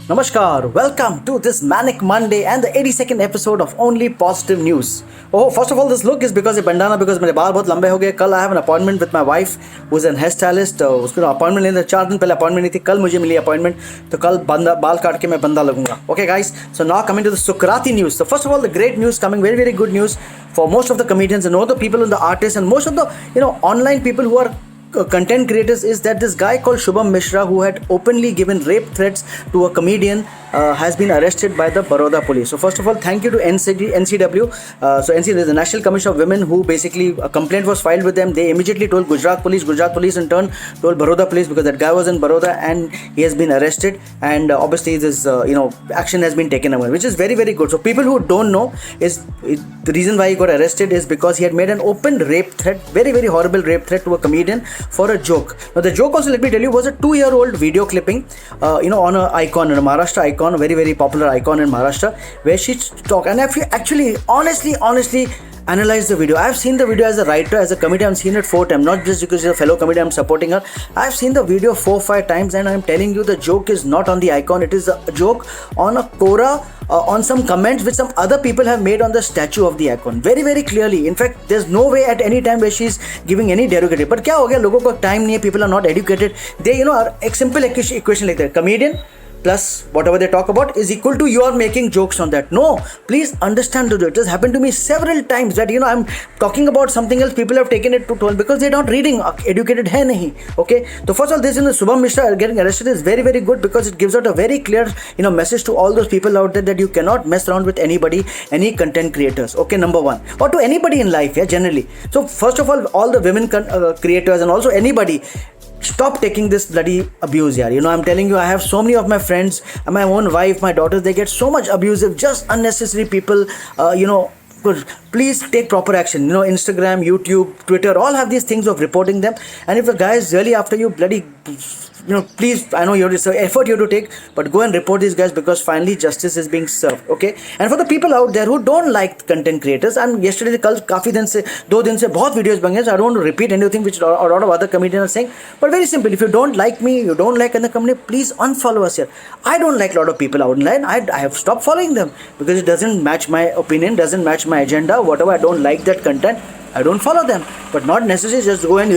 Namaskar, welcome to this Manic Monday and the 82nd episode of Only Positive News. Oh, first of all, this look is because of bandana because मेरे बाल बहुत लंबे हो गए. कल I have an appointment with my wife who is an hairstylist. उसको appointment लेने 4 दिन पहले appointment नहीं थी. कल मुझे मिली appointment. तो कल बाल काट के मैं बंदा लगूंगा. Okay guys, so now coming to the Sukrati news. So first of all, the great news coming, very very good news for most of the comedians and all the people and the artists and most of the online people who are content creators is that this guy called Shubham Mishra, who had openly given rape threats to a comedian, has been arrested by the Baroda police. So first of all, thank you to NCW. So NCW is the National Commission of Women, who basically a complaint was filed with them. They immediately told Gujarat police in turn told Baroda police because that guy was in Baroda and he has been arrested, and obviously this action has been taken away, which is very very good. So people who don't know the reason why he got arrested is because he had made an open rape threat, very very horrible rape threat to a comedian for a joke. Now the joke also, let me tell you, was a 2-year-old video clipping on a icon, a Maharashtra icon, a very very popular icon in Maharashtra, where she talked. And if you actually honestly analyze the video, I've seen the video as a writer, as a comedian, I've seen it 4 times, not just because she's a fellow comedian, I'm supporting her. I've seen the video 4-5 times, and I'm telling you, the joke is not on the icon, it is a joke on a Quora, on some comments which some other people have made on the statue of the icon, very very clearly. In fact, there's no way at any time where she's giving any derogatory. But क्या हो गया, लोगों को time नहीं है, people are not educated, they are एक simple equation like that, comedian plus whatever they talk about is equal to you are making jokes on that. No, please understand that it has happened to me several times that I'm talking about something else, people have taken it to 12 because they're not reading, educated hai nahi. Okay, so first of all, this Shubham Mishra getting arrested is very very good because it gives out a very clear message to all those people out there that you cannot mess around with anybody, any content creators. Okay, number one, or to anybody in life, generally. So first of all the women creators and also anybody, stop taking this bloody abuse, yaar. I'm telling you, I have so many of my friends, my own wife, my daughters, they get so much abusive, just unnecessary people, please take proper action. Instagram, YouTube, Twitter, all have these things of reporting them. And if a guy is really after you, bloody, please, I know it's an effort you have to take, but go and report these guys because finally justice is being served. Okay, and for the people out there who don't like content creators, and yesterday कल काफी दिन से 2 दिन से बहुत videos बन गए, so I don't want to repeat anything which a lot of other comedians are saying, but very simple, if you don't like me, you don't like another company, please unfollow us here. I don't like a lot of people online. I have stopped following them because it doesn't match my opinion, doesn't match my agenda, whatever. I don't like that content, I don't follow them, but not necessarily just go and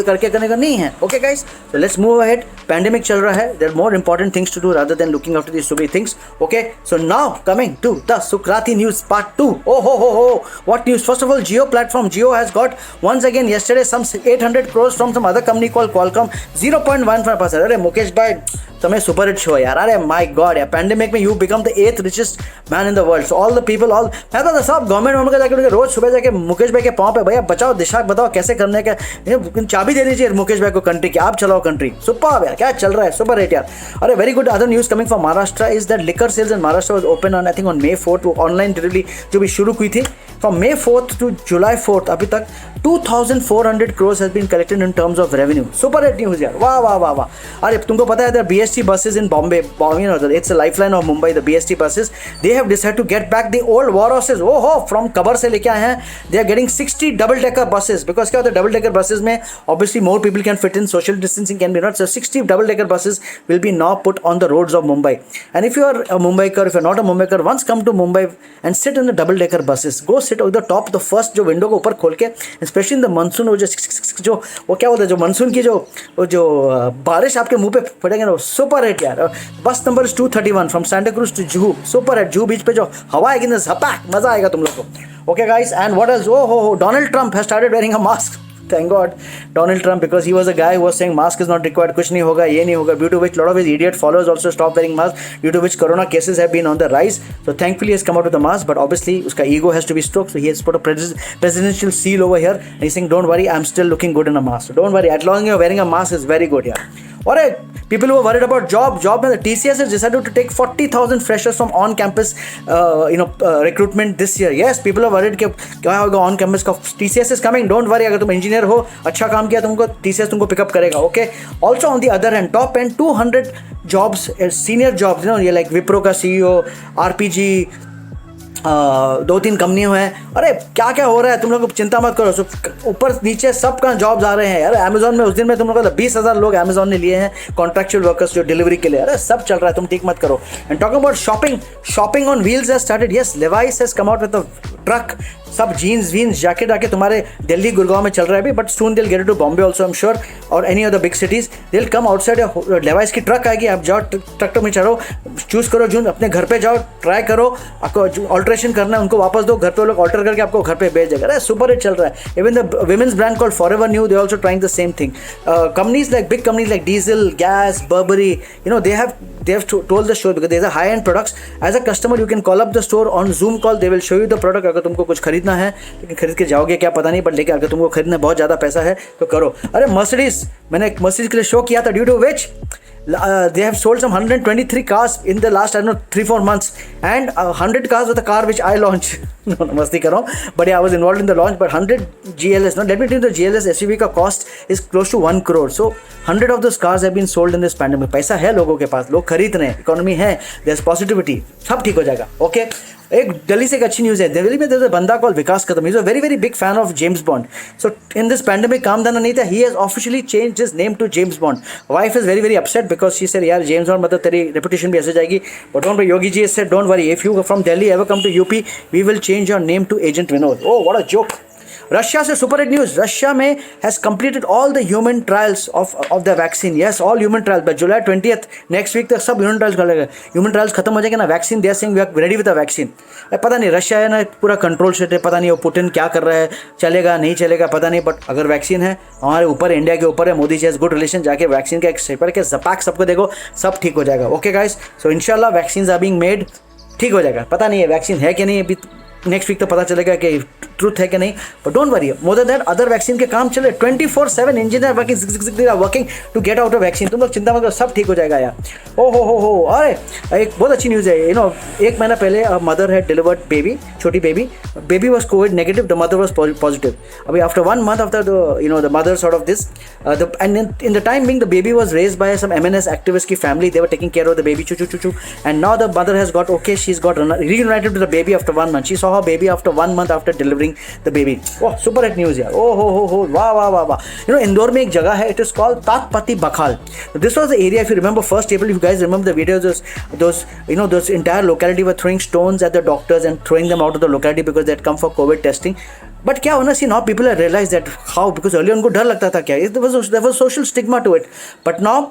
करके करने का नहीं है. Okay guys, so let's move ahead. Pandemic चल रहा है. There are more important things to do rather than looking after these stupid things. Okay, so now coming to the Sukrati news part 2. Oh, what news? First of all, Jio platform, Jio has got once again yesterday some 800 crores from some other company called Qualcomm, 0.15%. अरे मुकेश भाई, तुम्हें super hit show यार. अरे my God यार, pandemic में you become the 8th richest man in the world. So all the people, मैं तो सब गवर्नमेंट का जाके रोज सुबह जाके मुकेश भाई के पाँव पे, भैया बचाओ, दिशा बताओ कैसे करने का, चाबी दे दीजिए मुकेश भाई को कंट्री की, आप चलाओ कंट्री. सुपर यार, क्या चल रहा है, सुपर हिट यार. अरे very good. Other news coming from Maharashtra is that liquor sales in Maharashtra was open on, I think on May 4th. Online delivery जो भी शुरू हुई थी from May 4th to July 4th, अभी तक 2,400 crores has been collected in terms of revenue. Super hit news यार, वाह वाह वाह वाह. अरे तुमको पता है, BST buses in Bombay, it's a lifeline of Mumbai, the BST buses, they have decided to get back the old war horses. From cover से लेके आए हैं. They are getting 60 double decker buses because क्या होता है, double decker buses में obviously more people can fit in, social distancing can be not, so 60 double decker buses will be now put on the roads of Mumbai. And if you are a Mumbaiker, if you are not a Mumbaiker, once come to Mumbai and sit in the double decker buses, go sit on the top, the first जो window को ऊपर खोल के, especially in the monsoon, वो क्या बोलते हैं, जो monsoon की जो बारिश आपके मुंह पे फटेंगे ना, सुपर हिट यार. Bus number 231 from Santa Cruz to Juhu, super hit. Juhu beach पे जो हवा आएगी ना, झपाक, मजा आएगा तुम लोग को. Okay guys, and what else? Donald Trump has started wearing a mask. Thank God, Donald Trump, because he was a guy who was saying mask is not required, कुछ नहीं होगा, ये नहीं होगा, due to which a lot of his idiot followers also stopped wearing masks, due to which corona cases have been on the rise. So thankfully he has come out with the mask, but obviously उसका ego has to be stroked, so he has put a presidential seal over here and he's saying don't worry, I'm still looking good in a mask, so don't worry, as long as you're wearing a mask is very good here. Alright, people who are worried about job में, the TCS has decided to take 40,000 freshers from on-campus recruitment this year. Yes, people are worried कि क्या होगा on-campus का. TCS is coming, don't worry. अगर तुम engineer हो, अच्छा काम किया, तुमको TCS तुमको पिकअप करेगा. Okay. Also on the other hand, top end 200 jobs, senior jobs, ये like Wipro का CEO, RPG, दो तीन कंपनियों हैं, अरे क्या क्या हो रहा है तुम लोग चिंता मत करो, ऊपर नीचे सब का जॉब्स आ रहे हैं। अरे अमेजोन में उस दिन में तुम लोग 20,000 लोग अमेजोन ने लिए हैं कॉन्ट्रैक्चुअल वर्कर्स जो डिलीवरी के लिए, अरे सब चल रहा है, तुम ठीक मत करो। And talking about shopping on wheels has started, yes Levi's has come out with a truck, सब जीन्स वीन्स जैकेट आके तुम्हारे दिल्ली गुड़गांव में चल रहा है अभी, but soon it'll get to Bombay also I am sure, और any other big cities it'll come outside, लेवाइस की ट्रक आएगी, आप जाओ ट्रक में चढ़ो, चूज करो जो अपने घर पे जाओ, ट्राई करो, आपको ऑल्ट्रेशन करना है उनको वापस दो, घर पे लोग ऑल्टर करके आपको घर पे भेज देगा। अरे सुपर हिट चल रहा है। Even the women's brand called Forever New, they also trying the same thing. Companies like big companies like Diesel, Guess, Burberry, you know they have told the store because these are high end products. As a customer you can call up the store on Zoom call, they will show you the product. अगर तुमको कुछ खरीदना है, लेकिन खरीद के जाओगे क्या पता नहीं, बट लेकिन अगर तुमको खरीदना बहुत ज़्यादा पैसा है तो करो। अरे मर्सिडीज, मैंने एक मर्सिडीज के लिए शो किया था, due to which they have sold some 123 cars in the last, I don't know, 3-4 months, and 100 cars with a car which I launched. No, मस्ती कर रहा हूँ, but yeah, I was involved in the launch. But 100 GLS, no, let me tell you, the GLS SUV का cost is close to 1 crore. So 100 of those cars have been sold in this pandemic. पैसा है लोगों के पास, लोग खरीद रहे हैं, economy है, there's positivity, सब ठीक हो जाएगा। ओके, एक दिल्ली से एक अच्छी न्यूज़ है, दिल्ली में there's a बंदा call Vikas Kadam, he's a very very big fan of James Bond. So in this pandemic काम धंधा नहीं था, he has officially changed his name to James Bond. Wife is very very upset because she said यार James Bond मतलब तेरी reputation भी ऐसे जाएगी, but don't worry, Yogi ji has said don't worry, if you from Delhi ever come to UP we will change your name to Agent Vinod. Oh what a joke. Russia से super hit news, Russia में has completed all the human trials of the vaccine, yes all human trials by July 20th, next week तक सब human trials कर लेगा, human trials खत्म हो जाएंगे ना, vaccine they are saying we are ready with the vaccine. पता नहीं रशिया है ना पूरा कंट्रोल सेट है, पता नहीं वो पुतिन क्या कर रहा है, चलेगा नहीं चलेगा पता नहीं, बट अगर वैक्सीन है हमारे ऊपर, इंडिया के ऊपर है, Modi ji has good relation, जाके वैक्सीन का एक सेपर के जपाक सबको देखो, सब ठीक हो जाएगा। ओके गाइस, सो इंशाल्लाह वैक्सीन आर बीइंग मेड, ठीक हो जाएगा। पता नहीं है वैक्सीन है कि नहीं, अभी नेक्स्ट वीक तो पता चलेगा कि ट्रूथ है कि नहीं, but don't worry, more than that other vaccine के काम चले 24/7 engineer working to get out of vaccine, तुम लोग चिंता मत करो, सब ठीक हो जाएगा यार। ओ हो, अरे एक बहुत अच्छी न्यूज़ है, यू नो 1 महीना पहले मदर हैड डिलीवर्ड बेबी, छोटी baby was COVID negative, the mother was positive. अभी after 1 month after the mother sort of this and in the time being the baby was raised by some MNS activist की family, they were taking care of the baby चू and now the mother has got okay, she is got reunited with the baby after 1 month, she saw her baby after 1 month after delivering the baby. Oh super hit news यार, oh हो वाह, you know Indore में एक जगह है, it is called तातपति बखाल. This was the area, if you remember 1st April, if you guys remember the videos, those entire locality were throwing stones at the doctors and throwing them out of the locality because they had come for COVID testing. But क्या होना see now people realize that how, because early उनको डर लगता था क्या, there was social stigma to it, but now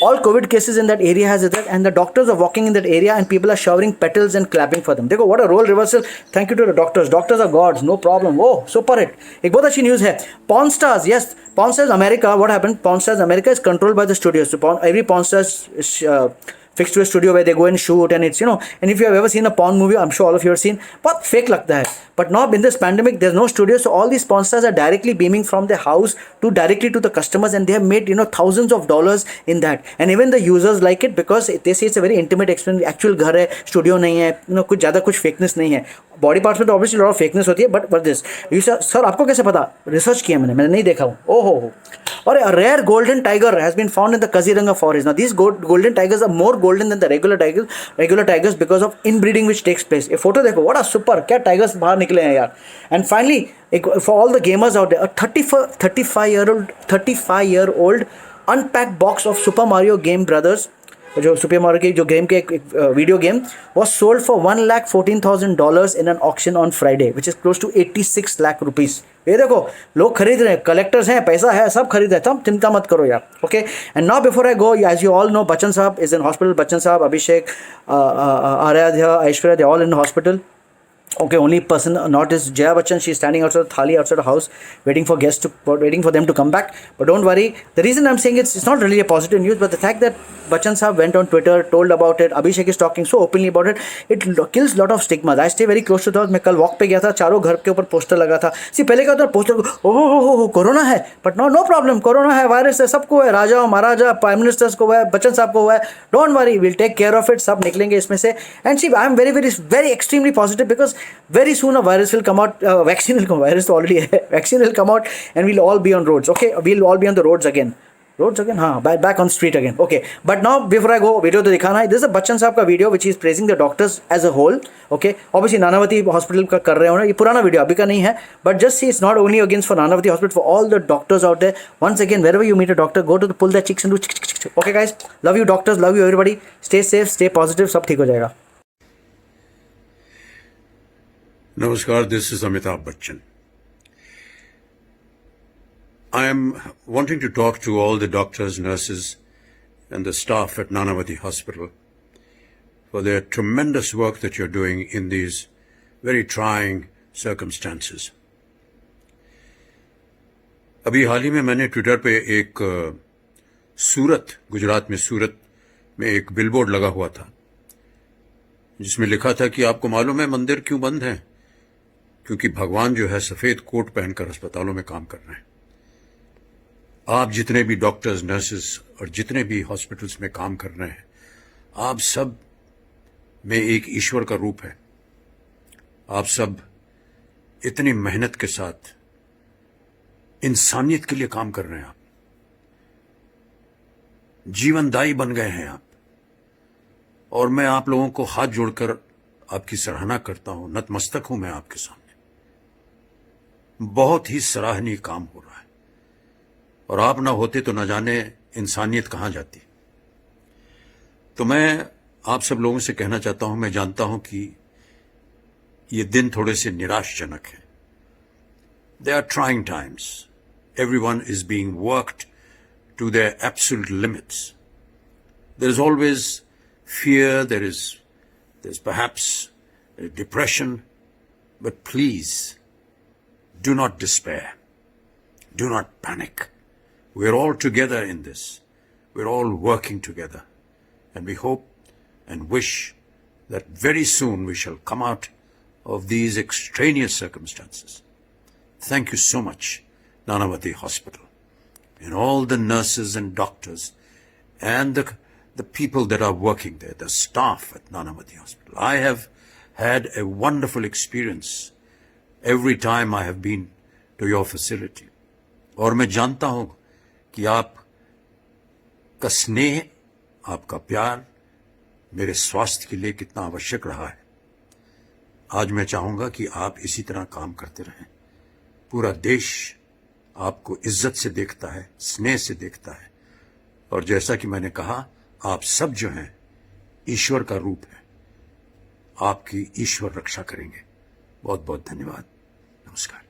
all COVID cases in that area has it, and the doctors are walking in that area and people are showering petals and clapping for them. देखो what a role reversal, thank you to the doctors are gods, no problem. Oh super hit, एक बहुत अच्छी news है। Pawn Stars, yes, Pawn Stars America, what happened, Pawn Stars America is controlled by the studios, so every Pawn Stars is fixed to a studio where they go and shoot, and it's, you know, and if you have ever seen a porn movie, I'm sure all of you have seen, but fake लगता है, but now in this pandemic there's no studio, so all these porn stars are directly beaming from their house to directly to the customers, and they have made, you know, thousands of dollars in that, and even the users like it because they say it's a very intimate experience, actual घर है, studio नहीं है, you know, कुछ ज़्यादा कुछ fakeness नहीं है, body parts में तो ऑब्वियसली लॉट ऑफ फेकनेस होती है, बट दिस यू सर आपको कैसे पता, रिसर्च किया मैंने नहीं देखा हूँ। ओहो हो, और a rare golden tiger has been found in the Kaziranga forest. Now these golden tigers are more golden than the regular tigers because of inbreeding which takes place. ये फोटो देखो, what a super, क्या tigers बाहर निकले हैं यार। And finally, for all the gamers out there, a 35-year-old unpacked box of Super Mario Game Brothers, जो super Mario की जो गेम के एक video game was sold for $1,14,000 in an auction on Friday, which is close to 86 lakh rupees. ये देखो लोग खरीद रहे हैं, कलेक्टर्स हैं, पैसा है, सब खरीद रहे हैं, तुम चिंता मत करो यार। Okay, and now before I go, as you all know, Bachchan साहब इज इन हॉस्पिटल, बच्चन साहब, Abhishek, Aaradhya, Aishwarya, they all in hospital. Okay, only person not is Jaya Bachchan. She's standing outside Thali, outside the house, waiting for them to come back. But don't worry. The reason I'm saying it's not really a positive news, but the fact that Bachchan Saab went on Twitter, told about it, Abhishek is talking so openly about it, it kills lot of stigmas. I stay very close to that. मैं कल walk पे गया था, चारों घर के ऊपर poster लगा था। पहले क्या होता पोस्टर, ओहो कोरोना है, बट नो प्रॉब्लम, कोरोना है, वायरस है, सबको है, राजा महाराजा, प्राइम मिनिस्टर्स को है, बच्चन साहब को है, don't worry, will take care of it, सब निकलेंगे इसमें से। And see I am very extremely positive because very soon a virus will come out, vaccine will come, virus already hai, vaccine will come out and we'll all be on roads. Okay, we'll all be on the roads again. roads again, हाँ, back on street again. Okay, but now before I go, video तो दिखाना है. This is a Bachchan साहब का video which is praising the doctors as a whole. Okay, obviously Nanavati hospital का कर रहे हो ना, ये पुराना video अभी का नहीं है, but just see it's not only against for Nanavati hospital, for all the doctors out there. Once again, wherever you meet a doctor, go to the pull their cheeks and do chick, chick, chick, chick. Okay guys, love you doctors, love you everybody. Stay safe, stay positive, सब ठीक हो जाएगा. Namaskar, this is Amitabh Bachchan. I am wanting to talk to all the doctors, nurses, and the staff at Nanavati Hospital for their tremendous work that you're doing in these very trying circumstances. अभी हाल ही में मैंने Twitter पे एक सूरत, गुजरात में सूरत में एक billboard लगा हुआ था जिसमें लिखा था कि आपको मालूम है मंदिर क्यों बंद हैं? क्योंकि भगवान जो है सफेद कोट पहनकर अस्पतालों में काम कर रहे हैं. आप जितने भी डॉक्टर्स, नर्सेस और जितने भी हॉस्पिटल्स में काम कर रहे हैं, आप सब में एक ईश्वर का रूप है. आप सब इतनी मेहनत के साथ इंसानियत के लिए काम कर रहे हैं. आप जीवनदायी बन गए हैं आप. और मैं आप लोगों को हाथ जोड़कर आपकी सराहना करता हूं. नतमस्तक हूं मैं आपके सामने. बहुत ही सराहनीय काम हो रहा है और आप ना होते तो न जाने इंसानियत कहां जाती. तो मैं आप सब लोगों से कहना चाहता हूं, मैं जानता हूं कि ये दिन थोड़े से निराशजनक हैं. They are trying times. Everyone is being worked to their absolute limits. There is always fear, there's perhaps depression, but please do not despair. Do not panic. We're all together in this. We're all working together. And we hope and wish that very soon we shall come out of these extraneous circumstances. Thank you so much, Nanavati Hospital, and all the nurses and doctors and the people that are working there, the staff at Nanavati Hospital. I have had a wonderful experience every time I have been to your facility. और मैं जानता हूं कि आप का स्नेह, आपका प्यार मेरे स्वास्थ्य के लिए कितना आवश्यक रहा है. आज मैं चाहूंगा कि आप इसी तरह काम करते रहें. पूरा देश आपको इज्जत से देखता है, स्नेह से देखता है. और जैसा कि मैंने कहा, आप सब जो हैं ईश्वर का रूप है. आपकी ईश्वर रक्षा करेंगे. बहुत बहुत धन्यवाद. नमस्कार.